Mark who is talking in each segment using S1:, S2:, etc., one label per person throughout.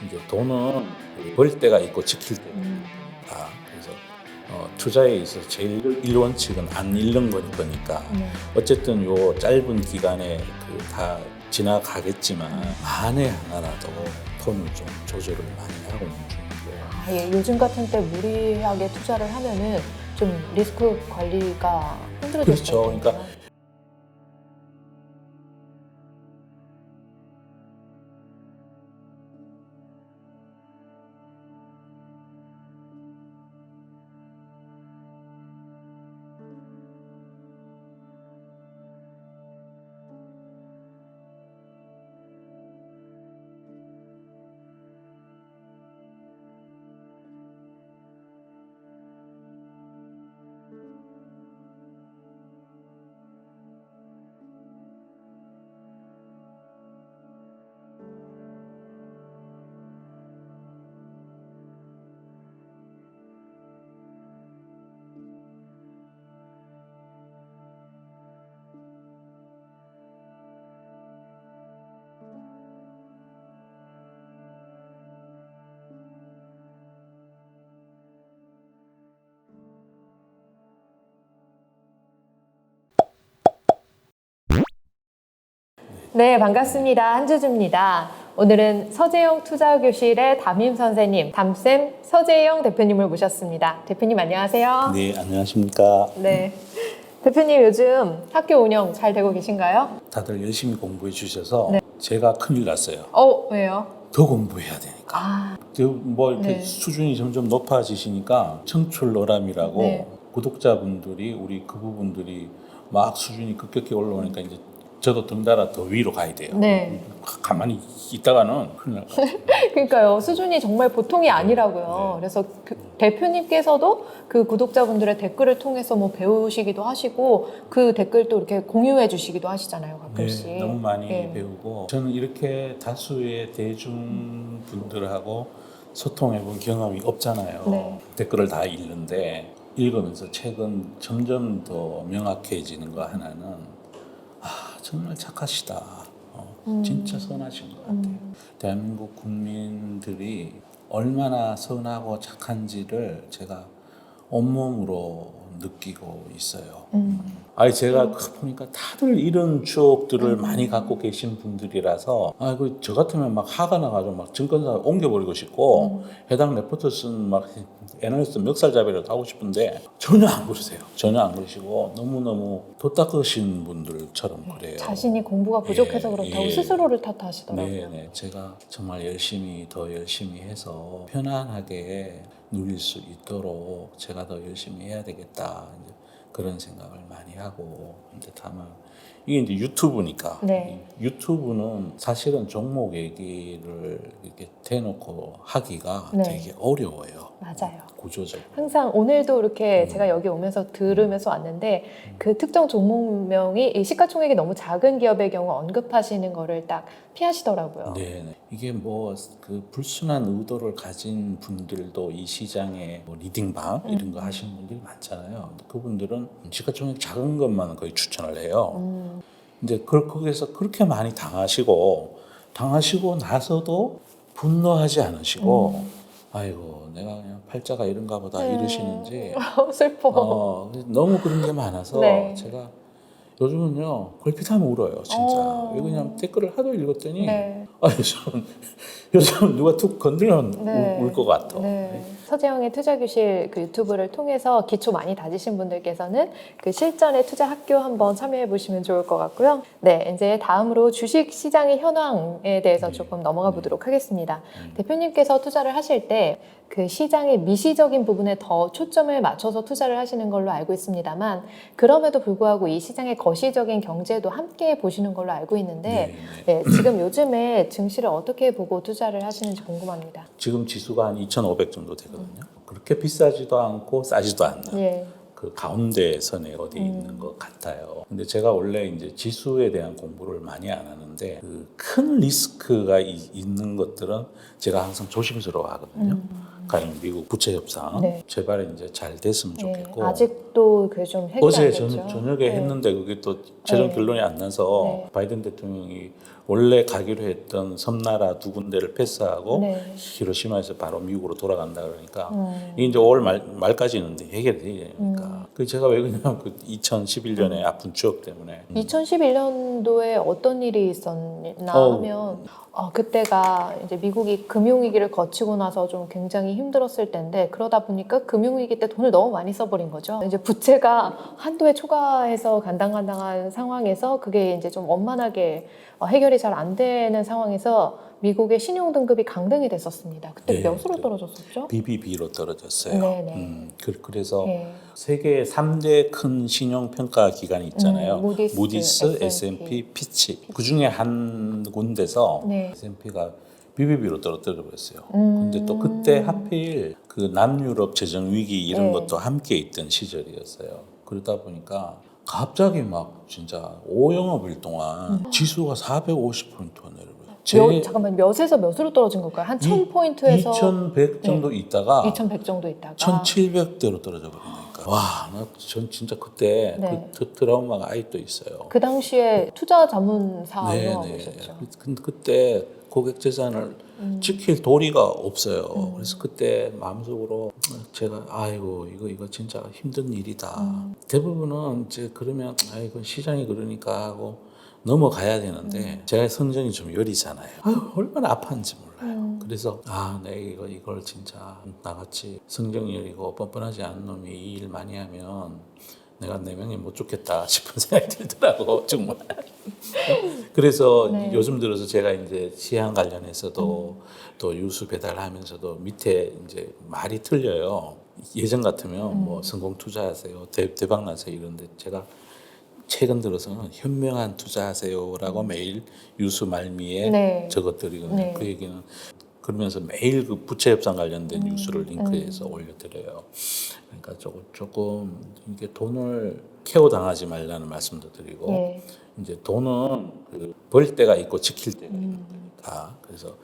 S1: 이제 돈은 벌 때가 있고 지킬 때가 있다. 그래서 투자에 있어서 제일 1원칙은 안 잃는 거니까 어쨌든 요 짧은 기간에 다 지나가겠지만 만에 하나라도 돈을 좀 조절을 많이 하고 있는 중이고요.
S2: 예, 요즘 같은 때 무리하게 투자를 하면은 좀 리스크 관리가 힘들어질
S1: 그렇죠.
S2: 수 있거든요.
S1: 그러니까
S2: 네, 반갑습니다. 한주주입니다. 오늘은 서재영 투자교실의 담임 선생님, 담쌤 서재영 대표님을 모셨습니다. 대표님 안녕하세요.
S1: 네, 안녕하십니까.
S2: 네. 대표님 요즘 학교 운영 잘 되고 계신가요?
S1: 다들 열심히 공부해 주셔서
S2: 네.
S1: 제가 큰일 났어요.
S2: 왜요?
S1: 더 공부해야 되니까. 뭐 이렇게
S2: 네.
S1: 수준이 점점 높아지시니까 청출노람이라고
S2: 네.
S1: 구독자분들이 우리 그 부분들이 막 수준이 급격히 올라오니까 이제 저도 덩달아 더 위로 가야 돼요.
S2: 네.
S1: 가만히 있다가는 큰일 날 것 같아요.
S2: 그러니까요. 수준이 정말 보통이 아니라고요.
S1: 네.
S2: 그래서 대표님께서도 그 구독자분들의 댓글을 통해서 뭐 배우시기도 하시고 그 댓글 또 이렇게 공유해 주시기도 하시잖아요. 가끔씩.
S1: 네, 너무 많이
S2: 네.
S1: 배우고 저는 이렇게 다수의 대중분들하고 소통해 본 경험이 없잖아요.
S2: 네.
S1: 댓글을 다 읽는데 읽으면서 최근 점점 더 명확해지는 거 하나는 정말 착하시다. 진짜 선하신 것 같아요. 대한민국 국민들이 얼마나 선하고 착한지를 제가 온몸으로 느끼고 있어요. 아니 제가 보니까 다들 이런 추억들을 많이 갖고 계신 분들이라서 저 같으면 막 화가 나가지고 막 증권사 옮겨버리고 싶고 해당 레포트 쓴 막 애널리스트 멱살잡이라도 하고 싶은데 전혀 안 그러세요. 전혀 안 그러시고 너무너무 도닦으신 분들처럼 그래요.
S2: 자신이 공부가 부족해서
S1: 예,
S2: 그렇다고
S1: 예.
S2: 스스로를 탓하시더라고요.
S1: 네, 제가 정말 더 열심히 해서 편안하게 누릴 수 있도록 제가 더 열심히 해야 되겠다. 이제 그런 생각을 많이 하고 이제 다만 이게 이제 유튜브니까
S2: 네.
S1: 이 유튜브는 사실은 종목 얘기를 이렇게 대놓고 하기가
S2: 네.
S1: 되게 어려워요.
S2: 맞아요.
S1: 구조적으로.
S2: 항상 오늘도 이렇게 제가 여기 오면서 들으면서 왔는데 그 특정 종목명이 이 시가총액이 너무 작은 기업의 경우 언급하시는 거를 딱 피하시더라고요.
S1: 네, 이게 뭐 그 불순한 의도를 가진 분들도 이 시장에 뭐 리딩방 이런 거 하시는 분들이 많잖아요. 근데 그분들은 시가총액 작은 것만 거의 추천을 해요. 이제 거기에서 그렇게 많이 당하시고 나서도 분노하지 않으시고 아이고 내가 그냥 팔자가 이런가 보다 이러시는지
S2: 슬퍼.
S1: 너무 그런 게 많아서
S2: 네.
S1: 제가 요즘은요 걸핏하면 울어요 진짜. 이거 그냥 댓글을 하도 읽었더니
S2: 네.
S1: 요즘 누가 툭 건드리면
S2: 네.
S1: 울 것 같아.
S2: 네. 서재영의 투자교실 그 유튜브를 통해서 기초 많이 다지신 분들께서는 그 실전의 투자 학교 한번 참여해 보시면 좋을 것 같고요. 네, 이제 다음으로 주식 시장의 현황에 대해서 조금 넘어가 보도록 하겠습니다. 대표님께서 투자를 하실 때 그 시장의 미시적인 부분에 더 초점을 맞춰서 투자를 하시는 걸로 알고 있습니다만 그럼에도 불구하고 이 시장의 거시적인 경제도 함께 보시는 걸로 알고 있는데 네, 지금 요즘에 증시를 어떻게 보고 투자를 하시는지 궁금합니다.
S1: 지금 지수가 한 2,500 정도 되거든요. 그렇게 비싸지도 않고 싸지도 않는
S2: 예.
S1: 그 가운데 선에 어디 있는 것 같아요. 근데 제가 원래 이제 지수에 대한 공부를 많이 안 하는데 그 큰 리스크가 있는 것들은 제가 항상 조심스러워 하거든요. 가령 미국 부채 협상
S2: 네.
S1: 제발 이제 잘 됐으면
S2: 네,
S1: 좋겠고
S2: 아직도 그게 좀 해결이
S1: 어제
S2: 안 됐죠.
S1: 저녁에
S2: 네.
S1: 했는데 그게 또 최종
S2: 네.
S1: 결론이 안 나서
S2: 네.
S1: 바이든 대통령이 원래 가기로 했던 섬나라 두 군데를 패스하고
S2: 네.
S1: 히로시마에서 바로 미국으로 돌아간다 그러니까 이게 이제 5월 말까지는 해결이 돼야 되니까. 그 제가 왜 그러냐면 그 2011년에 아픈 추억 때문에
S2: 2011년도에 어떤 일이 있었나
S1: 어우.
S2: 하면 그때가 이제 미국이 금융위기를 거치고 나서 좀 굉장히 힘들었을 때인데 그러다 보니까 금융위기 때 돈을 너무 많이 써버린 거죠. 이제 부채가 한도에 초과해서 간당간당한 상황에서 그게 이제 좀 원만하게 해결이 잘 안 되는 상황에서 미국의 신용등급이 강등이 됐었습니다. 그때
S1: 네,
S2: 몇으로 떨어졌었죠?
S1: BBB로 떨어졌어요.
S2: 네네.
S1: 그래서
S2: 네.
S1: 세계 3대 큰 신용평가 기관이 있잖아요.
S2: 무디스,
S1: S&P, 피치. 그 중에 한 군데서
S2: 네.
S1: S&P가 BBB로 떨어뜨려 버렸어요. 근데 또 그때 하필 그 남유럽 재정 위기 이런
S2: 네.
S1: 것도 함께 있던 시절이었어요. 그러다 보니까 갑자기 막 진짜 5영업일 동안 지수가 450포인트가 내려버려요.
S2: 잠깐만 몇에서 몇으로 떨어진 걸까요? 한 1000포인트에서
S1: 2100 정도 있다가
S2: 2100 정도 있다가
S1: 1700대로 떨어져 버리니까 와, 전 진짜 그때
S2: 네.
S1: 그 트라우마가 아직도 있어요.
S2: 그 당시에 투자 자문사
S1: 네,
S2: 운영하고
S1: 네.
S2: 계셨죠.
S1: 근데 그때 고객 재산을 지킬 도리가 없어요. 그래서 그때 마음속으로 제가 아이고 이거 진짜 힘든 일이다. 대부분은 이제 그러면 아이고 시장이 그러니까 하고 넘어가야 되는데 제가 성전이 좀 여리잖아요. 아유, 얼마나 아팠는지 몰라요. 그래서 내가 이걸 진짜 나같이 성정이 여리고 뻔뻔하지 않은 놈이 이 일 많이 하면 내가 내 명예 못 죽겠다 싶은 생각이 들더라고 정말. 그래서
S2: 네.
S1: 요즘 들어서 제가 이제 시향 관련해서도 또 유수 배달하면서도 밑에 이제 말이 틀려요. 예전 같으면 뭐 성공 투자하세요, 대박 나세요 이런데 제가 최근 들어서는 현명한 투자하세요라고 매일 유수 말미에
S2: 네.
S1: 적어드리거든요.
S2: 네.
S1: 그 얘기는 그러면서 매일 그 부채 협상 관련된 뉴스를 링크해서 올려드려요. 그러니까 조금 이게 돈을 케어 당하지 말라는 말씀도 드리고
S2: 예.
S1: 이제 돈은 벌 때가 있고 지킬 때가 있으니까 그래서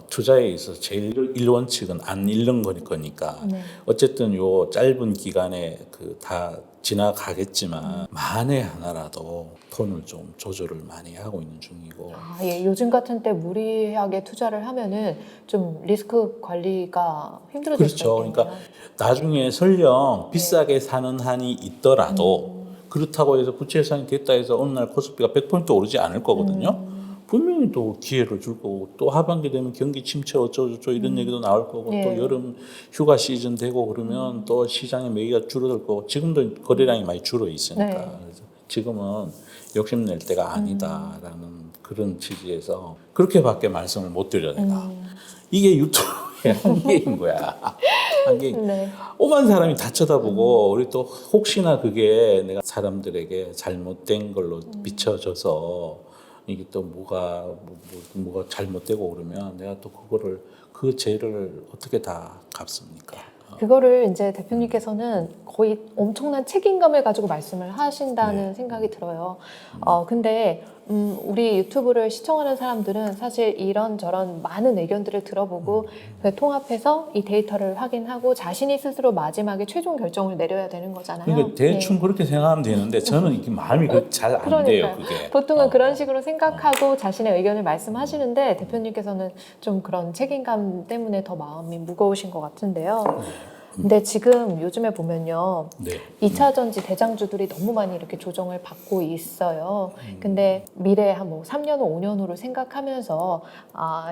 S1: 투자에 있어서 제일 1원칙은 안 잃는 거니까
S2: 네.
S1: 어쨌든 요 짧은 기간에 다 지나가겠지만 만에 하나라도 돈을 좀 조절을 많이 하고 있는 중이고
S2: 예. 요즘 같은 때 무리하게 투자를 하면은 좀 리스크 관리가 힘들어질 수
S1: 그렇죠.
S2: 있겠네요.
S1: 그러니까 나중에 설령 비싸게 사는 한이 있더라도 그렇다고 해서 부채 예산이 됐다 해서 어느 날 코스피가 100포인트 오르지 않을 거거든요. 분명히 또 기회를 줄 거고 또 하반기 되면 경기 침체 어쩌고저쩌고 이런 얘기도 나올 거고
S2: 예.
S1: 또 여름 휴가 시즌 되고 그러면 또 시장의 매기가 줄어들 거고 지금도 거래량이 많이 줄어 있으니까
S2: 네.
S1: 그래서 지금은 욕심낼 때가 아니다라는 그런 취지에서 그렇게밖에 말씀을 못 드려 내가 이게 유튜브의 한계인 거야. 한계인.
S2: 네.
S1: 오만 사람이 다 쳐다보고 우리 또 혹시나 그게 내가 사람들에게 잘못된 걸로 비춰져서 이게 또 뭐가 잘못되고 그러면 내가 또 그거를 그 죄를 어떻게 다 갚습니까?
S2: 그거를 이제 대표님께서는 거의 엄청난 책임감을 가지고 말씀을 하신다는 생각이 들어요. 근데 우리 유튜브를 시청하는 사람들은 사실 이런저런 많은 의견들을 들어보고 통합해서 이 데이터를 확인하고 자신이 스스로 마지막에 최종 결정을 내려야 되는 거잖아요.
S1: 그러니까 대충 그렇게 생각하면 되는데 저는 이게 마음이 잘 안 돼요. 그게.
S2: 보통은 그런 식으로 생각하고 자신의 의견을 말씀하시는데 대표님께서는 좀 그런 책임감 때문에 더 마음이 무거우신 것 같은데요. 근데 지금 요즘에 보면요.
S1: 네.
S2: 2차 전지 대장주들이 너무 많이 이렇게 조정을 받고 있어요. 근데 미래 한 3년 후, 5년 후를 생각하면서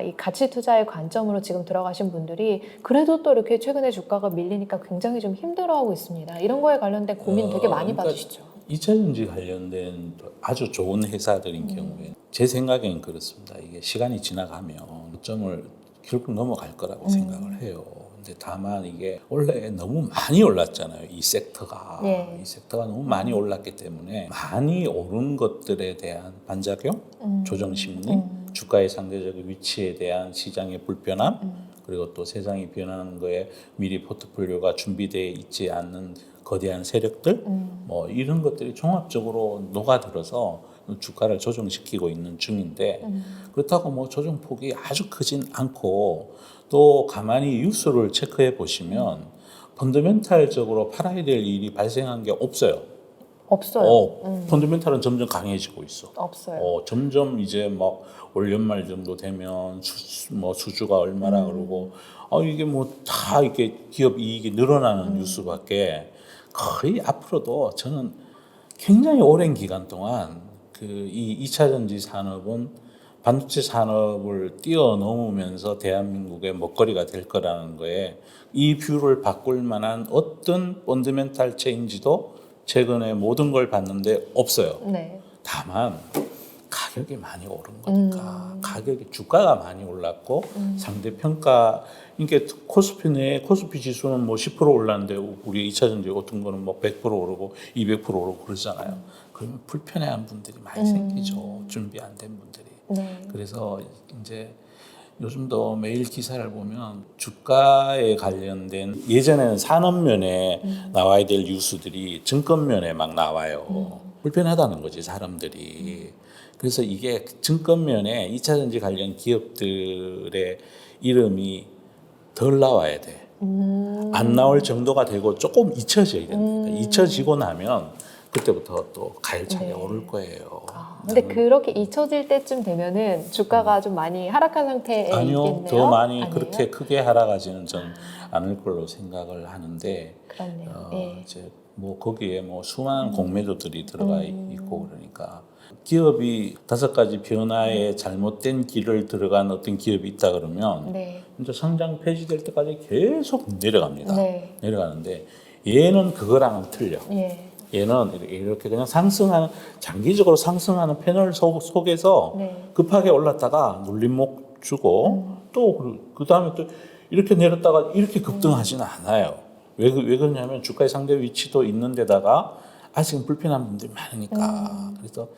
S2: 이 가치 투자의 관점으로 지금 들어가신 분들이 그래도 또 이렇게 최근에 주가가 밀리니까 굉장히 좀 힘들어하고 있습니다. 이런 거에 관련된 고민 되게 많이
S1: 그러니까
S2: 받으시죠?
S1: 2차 전지 관련된 아주 좋은 회사들인 경우에 제 생각엔 그렇습니다. 이게 시간이 지나가면 점을 결국 넘어갈 거라고 생각을 해요. 근데 다만 이게 원래 너무 많이 올랐잖아요. 이 섹터가.
S2: 네.
S1: 이 섹터가 너무 많이 올랐기 때문에 많이 오른 것들에 대한 반작용, 조정 심리, 주가의 상대적 위치에 대한 시장의 불편함, 그리고 또 세상이 변하는 거에 미리 포트폴리오가 준비되어 있지 않는 거대한 세력들, 뭐 이런 것들이 종합적으로 녹아들어서 주가를 조정시키고 있는 중인데 그렇다고 뭐 조정폭이 아주 크진 않고 또 가만히 뉴스를 체크해 보시면 펀더멘탈적으로 팔아야 될 일이 발생한 게 없어요.
S2: 없어요.
S1: 펀더멘탈은 점점 강해지고 있어.
S2: 없어요.
S1: 점점 이제 막 올 연말 정도 되면 수주가 얼마나 그러고 이게 뭐 다 이렇게 기업 이익이 늘어나는 뉴스밖에 거의 앞으로도 저는 굉장히 오랜 기간 동안 그 이 2차 전지 산업은 반도체 산업을 뛰어넘으면서 대한민국의 먹거리가 될 거라는 거에 이 뷰를 바꿀 만한 어떤 펀더멘탈 체인지도 최근에 모든 걸 봤는데 없어요.
S2: 네.
S1: 다만 가격이 많이 오른 거니까 가격이 주가가 많이 올랐고 상대 평가 그러니까 코스피 지수는 뭐 10% 올랐는데 우리 2차 전지 어떤 거는 뭐 100% 오르고 200% 오르고 그러잖아요. 그러면 불편해하는 분들이 많이 생기죠. 준비 안 된 분들이.
S2: 네.
S1: 그래서 이제 요즘도 매일 기사를 보면 주가에 관련된 예전에는 산업면에 나와야 될 뉴스들이 증권면에 막 나와요. 불편하다는 거지 사람들이. 그래서 이게 증권면에 2차 전지 관련 기업들의 이름이 덜 나와야 돼. 안 나올 정도가 되고 조금 잊혀져야 됩니다. 잊혀지고 나면 그때부터 또 가열차게
S2: 네.
S1: 오를 거예요.
S2: 근데 그렇게 잊혀질 때쯤 되면은 주가가 좀 많이 하락한 상태에
S1: 아니요,
S2: 있겠네요.
S1: 더 많이
S2: 아니에요?
S1: 그렇게 크게 하락하지는 전 않을 걸로 생각을 하는데
S2: 그렇네요. 예.
S1: 이제 뭐 거기에 뭐 수많은 공매도들이 들어가 있고 그러니까 기업이 5가지 변화에 잘못된 길을 들어간 어떤 기업이 있다 그러면
S2: 네.
S1: 이제 상장 폐지될 때까지 계속 내려갑니다.
S2: 네.
S1: 내려가는데 얘는 그거랑은 틀려.
S2: 예.
S1: 얘는 이렇게 그냥 상승하는 장기적으로 상승하는 패널 속에서
S2: 네.
S1: 급하게 올랐다가 눌림목 주고 또 그 다음에 또 이렇게 내렸다가 이렇게 급등하지는 않아요. 왜 그러냐면 주가의 상대 위치도 있는 데다가 아직은 불편한 분들이 많으니까. 그래서